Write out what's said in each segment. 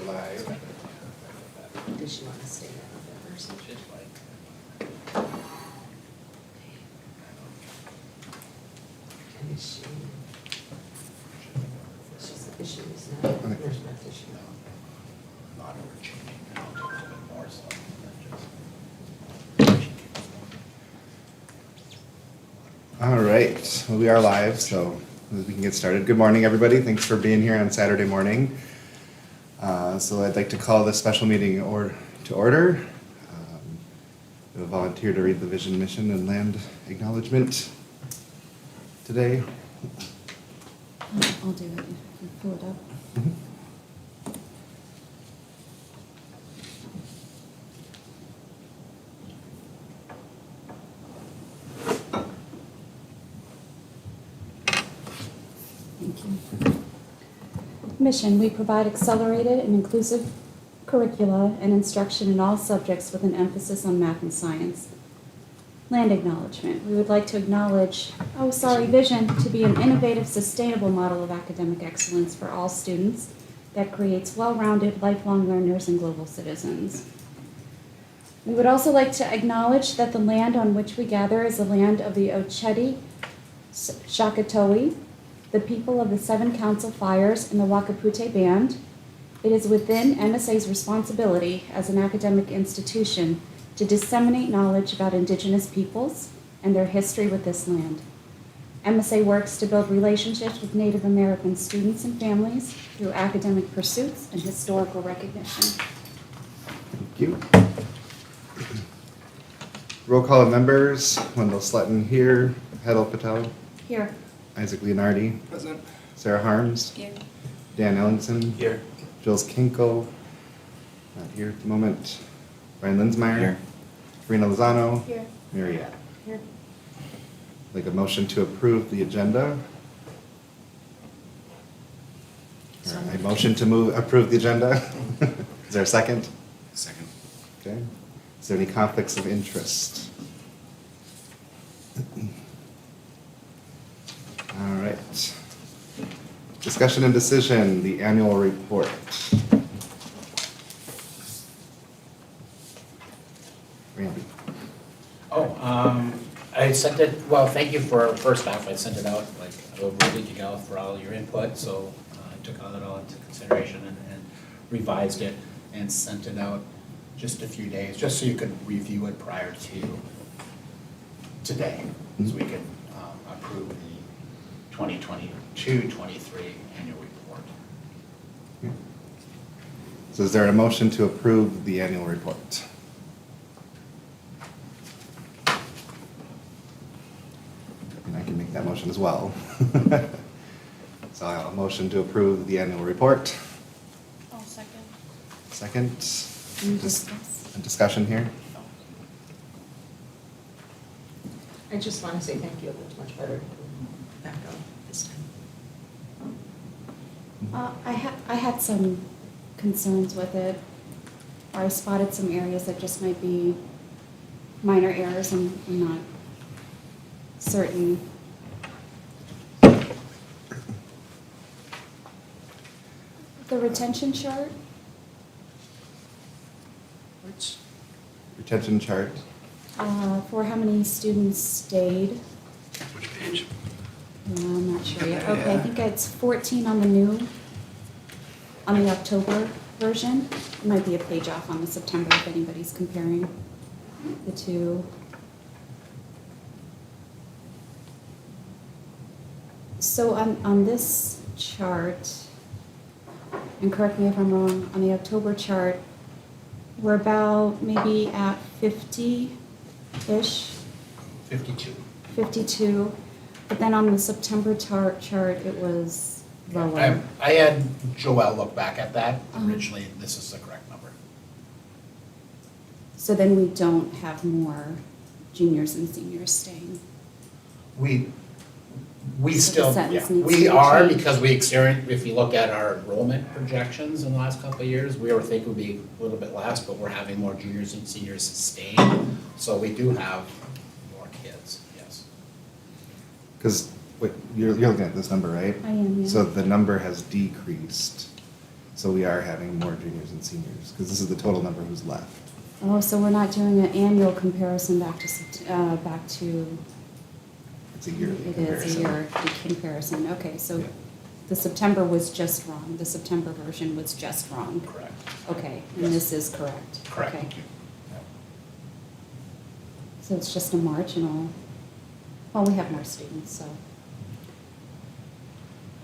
live. Does she want to stay there with that person? And is she? Is she not? There's not issue. Not ever changing now, a little bit more so than All right, well, we are live, so we can get started. Good morning, everybody. Thanks for being here on Saturday morning. So I'd like to call this special meeting to order. We have a volunteer to read the vision, mission, and land acknowledgement today. I'll do it if you pull it up. Thank you. Mission: we provide accelerated and inclusive curricula and instruction in all subjects with an emphasis on math and science. Land acknowledgement: we would like to acknowledge, vision to be an innovative, sustainable model of academic excellence for all students that creates well-rounded, lifelong learners and global citizens. We would also like to acknowledge that the land on which we gather is the land of the Oceti Shakatoe, the people of the Seven Council Fires and the Wakapute Band. It is within MSA's responsibility as an academic institution to disseminate knowledge about Indigenous peoples and their history with this land. MSA works to build relationships with Native American students and families through academic pursuits and historical recognition. Thank you. Roll call of members: Wendell Slutton here, Hedel Patel, Here. Isaac Leonardi, Present. Sarah Harms, Here. Dan Ellenson, Here. Jules Kinkle, not here at the moment, Brian Linsmeyer, Here. Karina Lozano, Here. Mariette. Here. Like a motion to approve the agenda. So I motion to approve the agenda. Is there a second? Second. Okay. Is there any conflicts of interest? All right. Discussion and decision, the annual report. Randy. I sent it, well, thank you for, first off, I sent it out like over a week ago for all your input, so I took all that all into consideration and revised it and sent it out just a few days, just so you could review it prior to today, so we could approve the 2022-23 annual report. So is there a motion to approve the annual report? And I can make that motion as well. So I'll motion to approve the annual report. I'll second. Second. And Dis- discuss. a discussion here. I just want to say thank you. It looks much better back up this time. I had some concerns with it, or I spotted some areas that just might be minor errors, and I'm not certain. The retention chart, Which, Retention chart. for how many students stayed. Which page? I'm not sure yet. Okay, I think it's 14 on on the October version. It might be a page off on the September if anybody's comparing the two. So on this chart, and correct me if I'm wrong, on the October chart, we're about maybe at 50-ish. 52. 52, but then on the September chart, it was lower. I had Joelle look back at that, Uh-huh. originally, this is the correct number. So then we don't have more juniors and seniors staying. We So the still, sentence yeah, needs we to be are, changed. because we experienced, if you look at our enrollment projections in the last couple of years, we were thinking would be a little bit less, but we're having more juniors and seniors staying, so we do have more kids, yes. Because you're looking at this number, right? I am, yeah. So the number has decreased So we are having more juniors and seniors, because this is the total number who's left. Oh, so we're not doing an annual comparison back to, It's a yearly it comparison. is a year comparison. Okay, so Yeah. the September was just wrong. The September version was just wrong. Correct. Okay, and Yes. this is correct. Correct. Okay. Yep. So it's just a marginal, well, we have more students, so.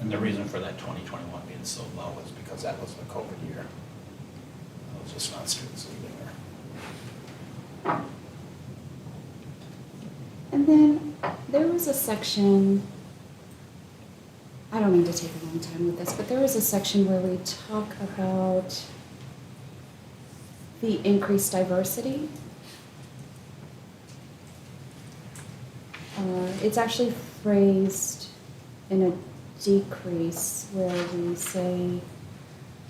And the reason for that 2021 being so low is because that was the COVID year. It was just not students leaving there. And then there was a section, I don't mean to take a long time with this, but there was a section where we talk about the increased diversity. It's actually phrased in a decrease where we say,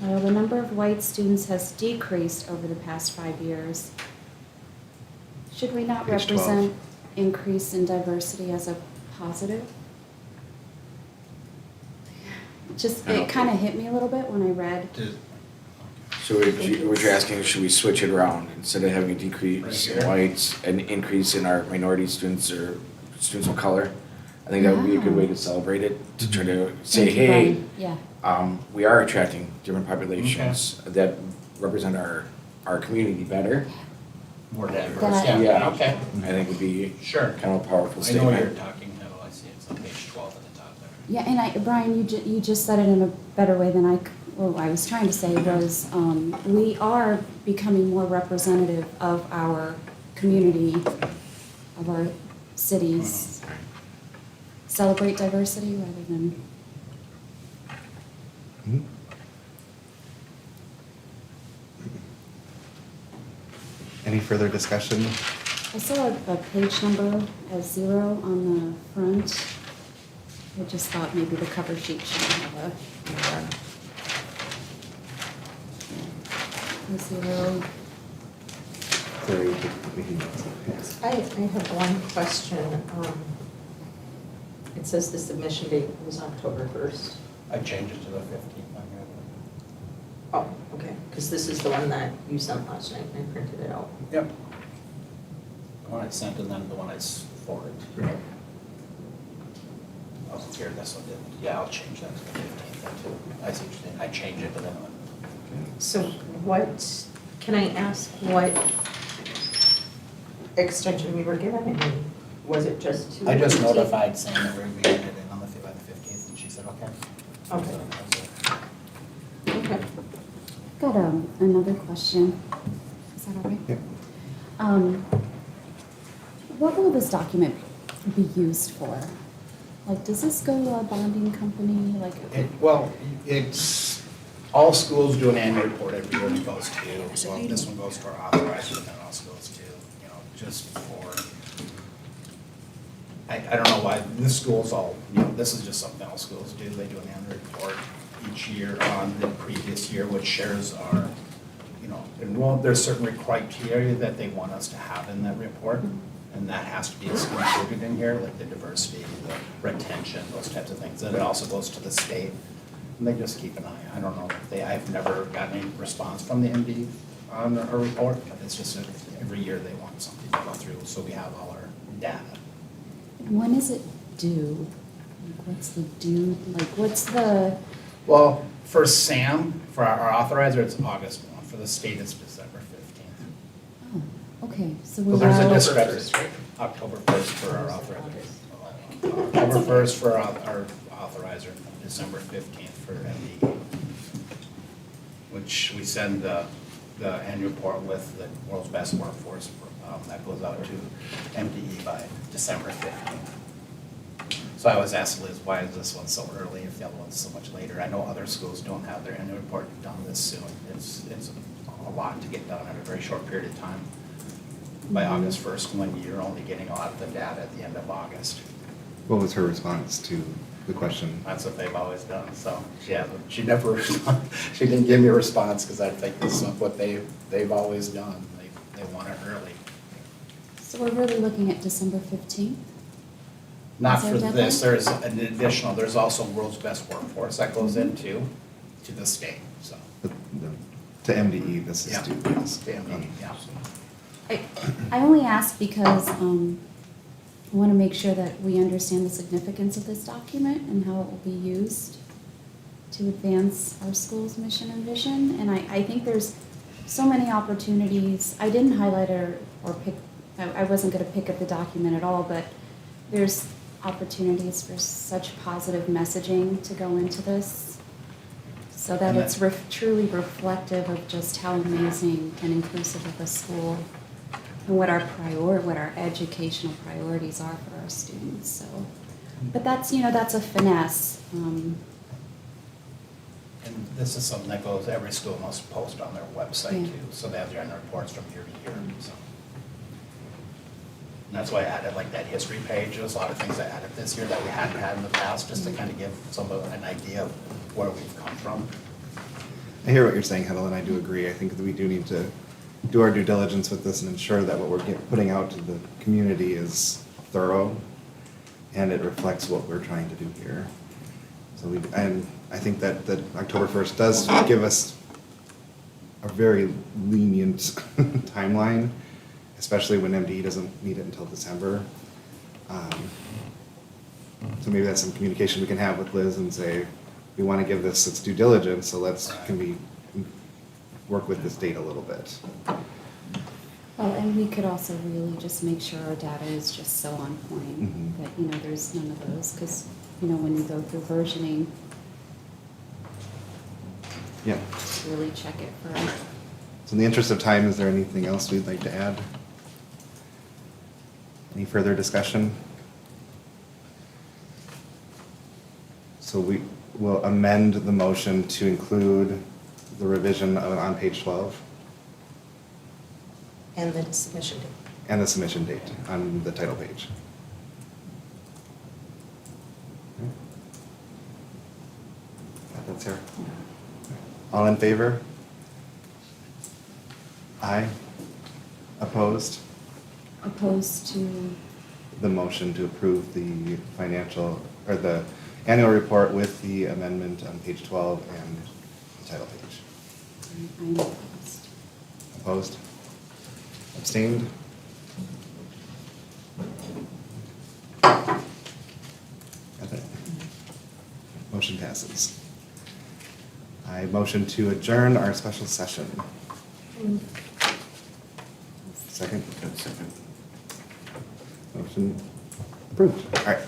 the number of white students has decreased over the past 5 years. Should we not Page 12. represent increase in diversity as a positive? Just, I don't it kind of think- hit me a little bit when I read. So what you're asking, should we switch it around? Instead of having a decrease Right in here. whites, an increase in our minority students or students of color? I think that would be a good way to celebrate it, to try to say, Thank you, hey, Brian. Yeah. we are attracting different populations that represent our community better. More diverse, That- yeah, okay. I think would be Sure. kind of a powerful I know what you're statement. talking about, I see it's on page 12 at the top there. Yeah, and Brian, you just said it in a better way than I was trying to say was, we are becoming more representative of our community, of our cities. Celebrate diversity rather than, Mhm. Any further discussion? I saw a page number as 0 on the front. I just thought maybe the cover sheet should have a 0. Sorry, we can- yes. I have one question. It says the submission date was October 1st. I changed it to the 15th on here. Oh, okay, because this is the one that you sent last night and I printed it out. Yep. The one I sent and then the one I forwarded. Oh, here, this one didn't. Yeah, I'll change that to the 15th then too. I see what you're saying. I changed it, but then So what, can I ask what extension we were given? I mean, was it just to? I just notified saying that we're going to get it in on by the 15th and she said, okay. Okay. So that was it. Okay. Got another question. Is that all right? Yep. What will this document be used for? Like, does this go to a bonding company, like? Well, it's, all schools do an annual report every year and it goes to, well, this one goes to our authorized, but then also goes to, just for, I don't know why, the schools all, this is just something all schools do. They do an annual report each year on the previous year, which shares our, and well, there's certain criteria that they want us to have in that report. And that has to be included in here, like the diversity, the retention, those types of things. And it also goes to the state. And they just keep an eye. I don't know if I've never gotten any response from the MD on a report, but it's just that every year they want something to go through, so we have all our data. When is it due? Like, what's the due, like, what's the, Well, for SAM, for our authorizer, it's August 1. For the state, it's December 15th. oh, okay, so So we're there's a out. discrepancy, October 1st for our authorizer. October 1st for our authorizer, and December 15th for MDE. Which we send the annual report with the world's best workforce, that goes out to MDE by December 15th. So I was asking Liz, why is this one so early if the other one's so much later? I know other schools don't have their annual report done this soon. It's a lot to get done in a very short period of time. By August 1st, when you're only getting a lot of the data at the end of August. What was her response to the question? That's what they've always done, so she never, she didn't give me a response because I think this is what they've always done. They want it early. So we're really looking at December 15th? Not Is there for a this, deadline? there's an additional, there's also world's best workforce that goes into, to the state, so. To MDE, this is Yeah. to this. The MDE, yeah. I only ask because I want to make sure that we understand the significance of this document and how it will be used to advance our school's mission and vision. And I think there's so many opportunities. I didn't highlight or pick, I wasn't going to pick up the document at all, but there's opportunities for such positive messaging to go into this so that And it's truly reflective of just how amazing and inclusive of a school and what our educational priorities are for our students. So, but that's, that's a finesse. And this is something that goes, every school must post on their website Yeah. too, so they have their annual reports from year to year, so. And that's why I added like that history page, there's a lot of things I added this year that we hadn't had in the past, just to kind of give an idea of where we've come from. I hear what you're saying, Heather, and I do agree. I think that we do need to do our due diligence with this and ensure that what we're putting out to the community is thorough and it reflects what we're trying to do here. So and I think that October 1st does give us a very lenient timeline, especially when MDE doesn't need it until December. So maybe that's some communication we can have with Liz and say, we want to give this its due diligence, so can we work with this date a little bit? Well, and we could also really just make sure our data is just so on point Mhm. that, there's none of those, because, when you go through versioning, Yeah. just really check it for, So in the interest of time, is there anything else we'd like to add? Any further discussion? So we will amend the motion to include the revision on page 12 And the submission date. and the submission date on the title page. That's here. All in favor? Aye. Opposed? opposed to, The motion to approve the financial, or the annual report with the amendment on page 12 and the title page. I'm opposed. Opposed? Abstained? Got it. Motion passes. I motion to adjourn our special session. Second? Second. Motion approved. All right.